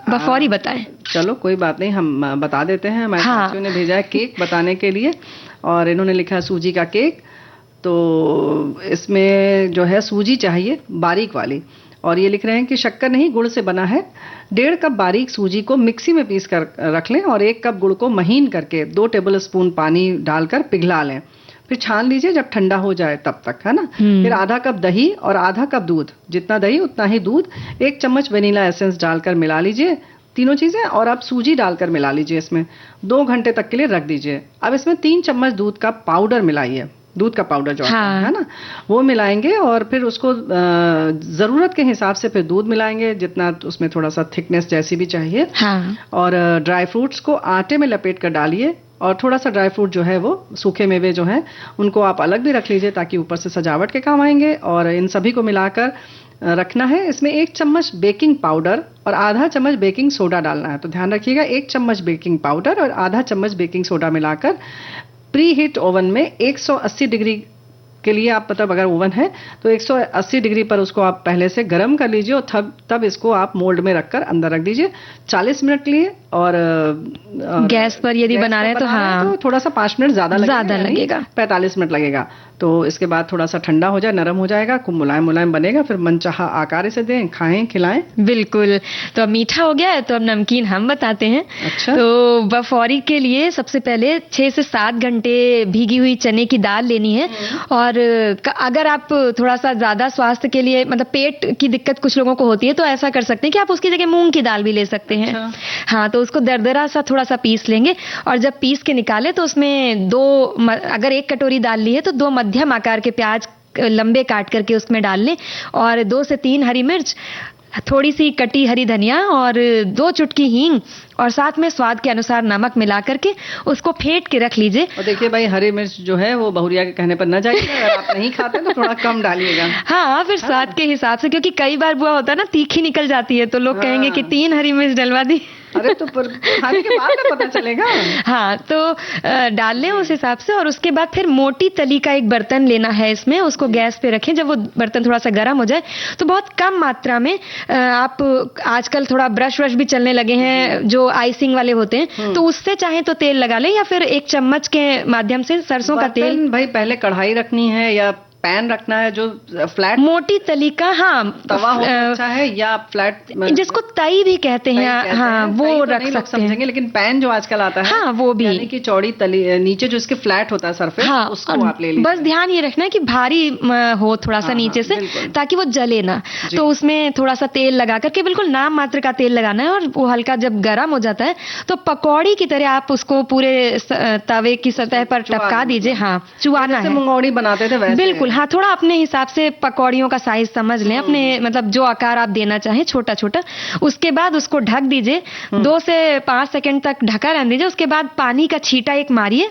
बफौरी बताएं। चलो कोई बात नहीं, हम बता देते हैं। हमारे साथियों ने भेजा है केक बताने के लिए, और इन्होंने लिखा है सूजी का केक। तो इसमें जो है सूजी चाहिए बारीक वाली, और ये लिख रहे हैं कि शक्कर नहीं गुड़ से बना है। 1.5 कप बारीक सूजी को मिक्सी में पीस कर रख लें, और 1 कप गुड़ को महीन करके 2 टेबल स्पून पानी डालकर पिघला लें। फिर छान लीजिए जब ठंडा हो जाए तब तक, है ना। फिर आधा कप दही और आधा कप दूध, जितना दही उतना ही दूध, 1 चम्मच वेनिला एसेंस डालकर मिला लीजिए तीनों चीजें, और अब सूजी डालकर मिला लीजिए। इसमें 2 घंटे तक के लिए रख दीजिए। अब इसमें 3 चम्मच दूध का पाउडर मिलाइए, दूध का पाउडर जो है ना वो मिलाएंगे, और फिर उसको जरूरत के हिसाब से फिर दूध मिलाएंगे, जितना उसमें थोड़ा सा थिकनेस जैसी भी चाहिए। और ड्राई फ्रूट्स को आटे में लपेट कर डालिए, और थोड़ा सा ड्राई फ्रूट जो है वो सूखे मेवे जो हैं उनको आप अलग भी रख लीजिए ताकि ऊपर से सजावट के काम आएंगे। और इन सभी को मिलाकर रखना है। इसमें 1 चम्मच बेकिंग पाउडर और आधा चम्मच बेकिंग सोडा डालना है। तो ध्यान रखिएगा, 1 चम्मच बेकिंग पाउडर और आधा चम्मच बेकिंग सोडा मिलाकर प्री हीट ओवन में 180 डिग्री के लिए, आप मतलब अगर ओवन है तो 180 डिग्री पर उसको आप पहले से गर्म कर लीजिए, और तब इसको आप मोल्ड में रखकर अंदर रख दीजिए 40 मिनट के लिए। और गैस पर यदि बना रहे तो थोड़ा सा 5 मिनट ज्यादा लगेगा, 45 मिनट लगेगा। तो इसके बाद थोड़ा सा ठंडा हो जाए, नरम हो जाएगा, खूब मुलायम मुलायम बनेगा, फिर मनचाहा आकार इसे दें, खाएं, खिलाएं। बिल्कुल। तो अब मीठा हो गया है तो अब नमकीन हम बताते हैं। अच्छा। तो बफौरी के लिए सबसे पहले 6 से 7 घंटे भीगी हुई चने की दाल लेनी है, और अगर आप थोड़ा सा ज्यादा स्वास्थ्य के लिए, मतलब पेट की दिक्कत कुछ लोगों को होती है, तो ऐसा कर सकते हैं कि आप उसकी जगह मूंग की दाल भी ले सकते हैं। हाँ, तो उसको दरदरा सा थोड़ा सा पीस लेंगे, और जब पीस के निकाले तो उसमें अगर 1 कटोरी दाल ली है तो 2 मध्यम आकार के प्याज लंबे काट करके उसमें डाल लें, और 2 से 3 हरी मिर्च, थोड़ी सी कटी हरी धनिया और 2 चुटकी हींग और साथ में स्वाद के अनुसार नमक मिला करके उसको फेंट के रख लीजिए। और देखिए भाई, हरी मिर्च जो है वो बहुरिया के कहने पर न जाइएगा, अगर आप नहीं खाते तो थोड़ा कम डालिएगा। हाँ, फिर स्वाद के हिसाब से, क्योंकि कई बार बुआ होता है ना तीखी निकल जाती है तो लोग कहेंगे कि 3 हरी मिर्च डलवा दी। अरे तो खाने के बाद में पता चलेगा। हाँ, तो डाल लें उस हिसाब से। और उसके बाद फिर मोटी तली का एक बर्तन लेना है इसमें, उसको गैस पे रखें। जब वो बर्तन थोड़ा सा गर्म हो जाए तो बहुत कम मात्रा में आप, आजकल थोड़ा ब्रश व्रश भी चलने लगे हैं जो आइसिंग वाले होते हैं, तो उससे चाहे तो तेल लगा लें, या फिर 1 चम्मच के माध्यम से सरसों का तेल। भाई पहले कढ़ाई रखनी है या पैन रखना है जो फ्लैट मोटी तली का? हाँ, तवा हो अच्छा है, या फ्लैट जिसको तई भी कहते हैं, हाँ, वो रख सकते हैं। लेकिन पैन जो आजकल आता है, हाँ, वो भी, यानी कि चौड़ी तली नीचे जो इसके फ्लैट होता है सरफेस, हाँ, उसको आप ले लीजिए। बस ध्यान ये रखना है कि भारी हो थोड़ा सा नीचे से, ताकि वो जले ना। तो उसमें थोड़ा सा तेल लगा करके, बिल्कुल नाम मात्र का तेल लगाना है, और वो हल्का जब गर्म हो जाता है तो पकौड़ी की तरह आप उसको पूरे तवे की सतह पर टपका दीजिए। हाँ, चुवाना है, मुंगौड़ी बनाते थे वैसे। बिल्कुल, हाँ, थोड़ा अपने हिसाब से पकौड़ियों का साइज समझ लें, अपने मतलब जो आकार आप देना चाहें, छोटा छोटा। उसके बाद उसको ढक दीजिए, 2 से 5 सेकंड तक ढका रहने दीजिए। उसके बाद पानी का छींटा एक मारिए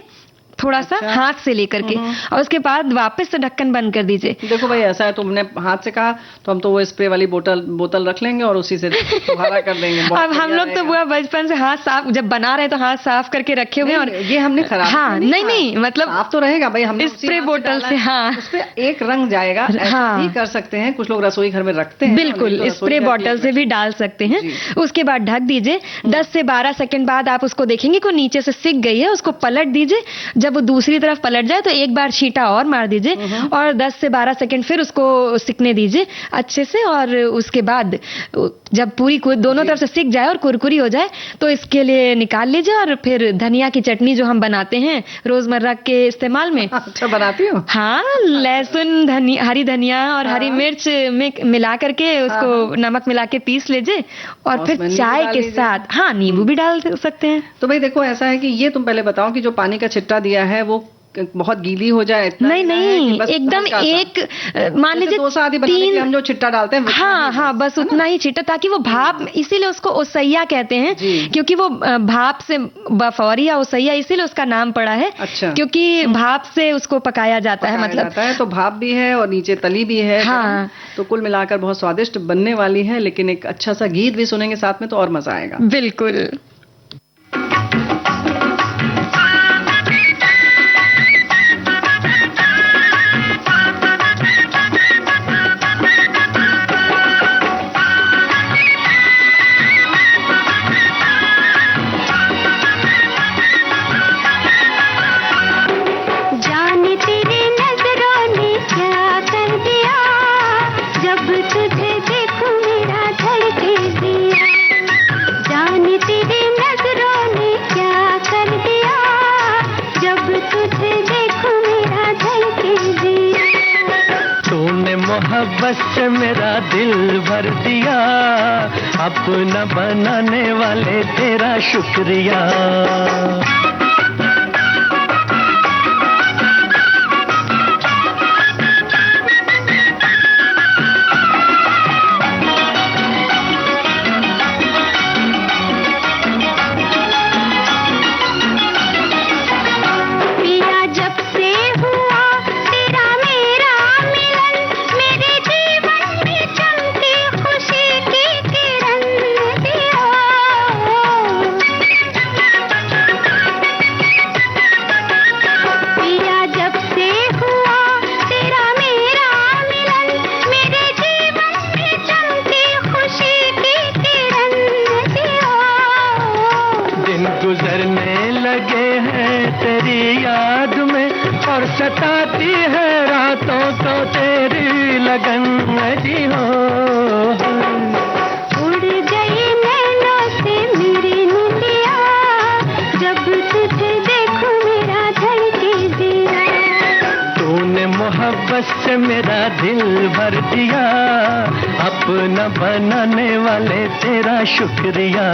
थोड़ा सा हाथ से लेकर के, और उसके बाद वापस से ढक्कन बंद कर दीजिए। देखो भाई, ऐसा है, तुमने हाथ से कहा तो हम तो वो स्प्रे वाली बोतल रख लेंगे और उसी से फुहारा कर देंगे। अब हम लोग तो बुआ बचपन से हाथ साफ, जब बना रहे तो हाथ साफ करके रखे हुए, और ये हमने खराब हाँ, नहीं मतलब आप तो रहेगा भाई, हमने स्प्रे बोतल से, हाँ, उस पे एक रंग जाएगा। हाँ, भी कर सकते हैं, कुछ लोग रसोई घर में रखते हैं। बिल्कुल, स्प्रे बोतल से भी डाल सकते हैं। उसके बाद ढक दीजिए। 10 से 12 सेकंड बाद आप उसको देखेंगे कि नीचे से सिक गई है, उसको पलट दीजिए। जब वो दूसरी तरफ पलट जाए तो एक बार छींटा और मार दीजिए, और 10 से 12 सेकंड फिर उसको सिकने दीजिए अच्छे से। और उसके बाद जब पूरी दोनों तरफ से सिक जाए और कुरकुरी हो जाए तो इसके लिए निकाल लीजिए। और फिर धनिया की चटनी जो हम बनाते हैं रोजमर्रा के इस्तेमाल में। अच्छा, बनाती हो? हाँ, लहसुन, हरी धनिया और हरी मिर्च में मिला करके उसको नमक मिला के पीस लीजिए, और फिर चाय के साथ, हाँ, नींबू भी डाल सकते हैं। तो भाई देखो, ऐसा है कि ये तुम पहले बताओ कि जो पानी का छिट्टा दिया है वो बहुत गीली हो जाए? नहीं, एकदम एक, मान लीजिए 3 हम जो छिट्टा डालते हैं, हाँ, बस उतना ही छिट्टा, ताकि वो भाप, इसीलिए उसको ओसैया कहते हैं, क्योंकि वो भाप से, बफौरी या ओसैया, इसीलिए उसका नाम पड़ा है। अच्छा, क्योंकि भाप से उसको पकाया जाता है, मतलब तो भाप भी है और नीचे तली भी है। हाँ, तो कुल मिलाकर बहुत स्वादिष्ट बनने वाली है। लेकिन एक अच्छा सा गीत भी सुनेंगे साथ में तो और मजा आएगा। बिल्कुल। मोहब्बत से मेरा दिल भर दिया, अपना बनाने वाले तेरा शुक्रिया। सताती है रातों तो तेरी लगन जी हो। उड़ गई नैनों से मेरी निंदिया, जब तुझे देखूं मेरा धड़के दिया। तूने मोहब्बत से मेरा दिल भर दिया, अपना बनाने वाले तेरा शुक्रिया।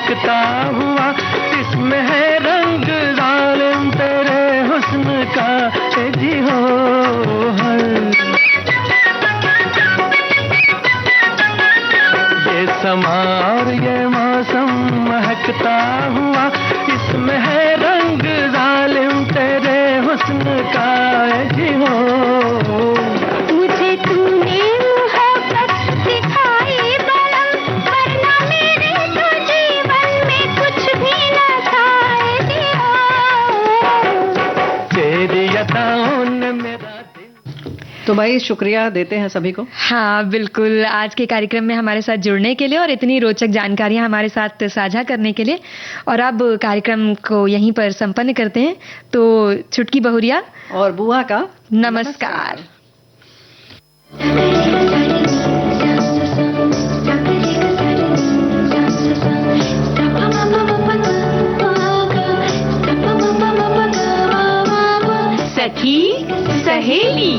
महकता हुआ, इसमें है रंग जालिम तेरे हुस्न का ए जी हो हर। ये समा और ये मौसम महकता हुआ, इसमें है रंग जालिम तेरे हुस्न का ए जी हो। मुझे तूने मोहब्बत सिखाई बलम, वरना मेरे तो जीवन में कुछ भी न था ए जिया। तेरी अदाओं ने मेरा दिल। तो भाई शुक्रिया देते हैं सभी को। हाँ बिल्कुल, आज के कार्यक्रम में हमारे साथ जुड़ने के लिए और इतनी रोचक जानकारियां हमारे साथ साझा करने के लिए। और अब कार्यक्रम को यहीं पर संपन्न करते हैं। तो छुटकी बहुरिया और बुआ का नमस्कार। सखी सहेली